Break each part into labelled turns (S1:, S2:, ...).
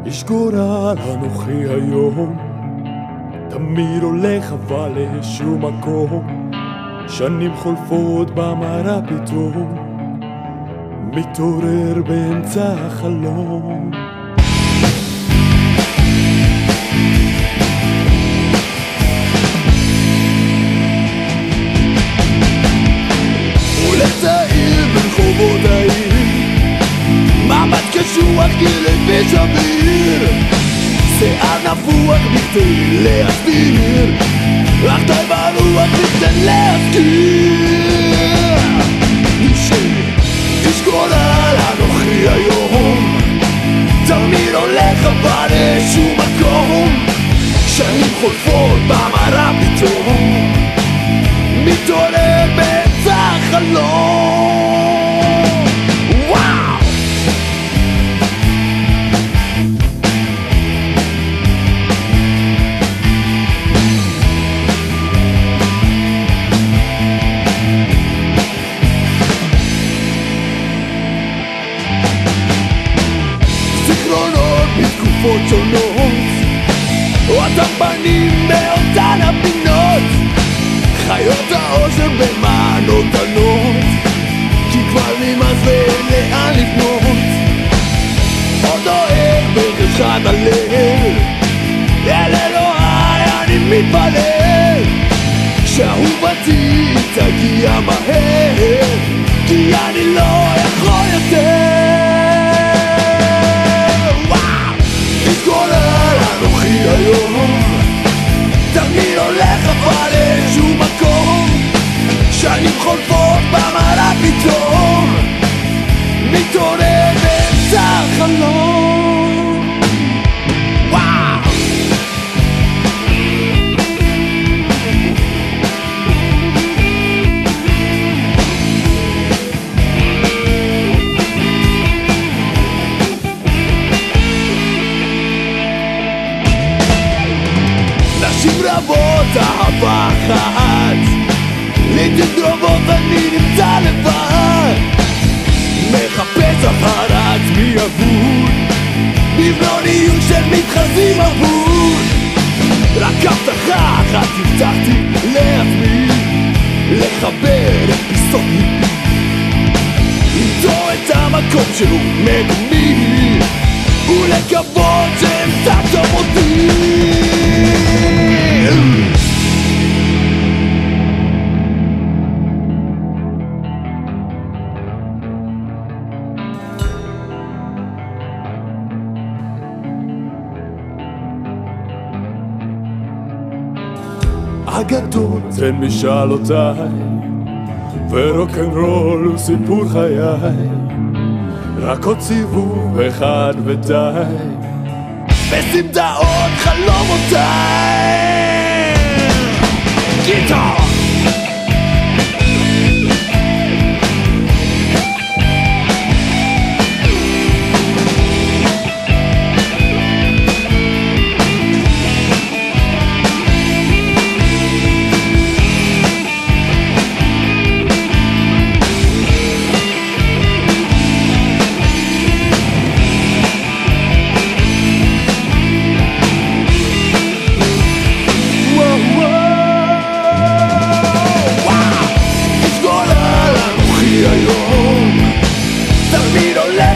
S1: איש גורל אנוכי היום, תמיד הולך אבל לשום מקום. שנים חולפות במראה פתאום, מתעורר באמצע החלום. הולך צעיר ברחובות העיר, מעמד קשוח כלבי שביר, שיער נפוח בכדי להסתיר, אך די ברוח בכדי להזכיר. איש גורל אנוכי היום, תמיד הולך אבל לשום מקום. שנים חולפות במראה פתאום, מתעורר באמצע החלום. וואו! זיכרונות מתקופות שונות, אותם פנים מאותן הפינות, חיות האושר במענות ענות, כי כבר נמאס ואין לאן לפנות. עוד אוהב בחשכת הלב, אל אלוהי אני מתפלל, שאהובתי תגיע מהר, כי אני לא יכול יותר. איש גורל אנוכי היום, תמיד הולך אבל לשום מקום. שנים חולפות במראה פתאום, מתעורר באמצע החלום. וואו! נשים רבות אהבה אחת, לעתים קרובות אני נמצא לבד, מחפש אחר עצמי אבוד, בבלוניות של מתחזים אבוד. רק הבטחה אחת הבטחתי לעצמי, לחבר את פיסות ליבי, למצוא את המקום שהוא מקומי, ולקוות שאמצא טוב אותי. אגדות הן משאלותיי, ורוקנרול הוא סיפור חיי, רק עוד סיבוב אחד ודי, בסמטאות חלומותיי. גיטר!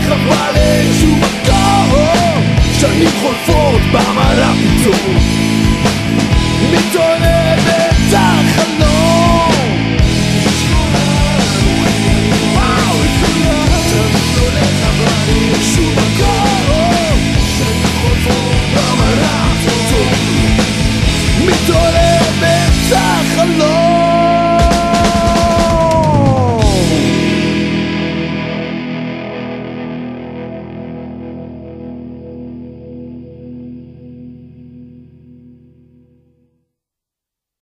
S1: אבל לשום מקום, שנים חולפות במראה פתאום, מתעורר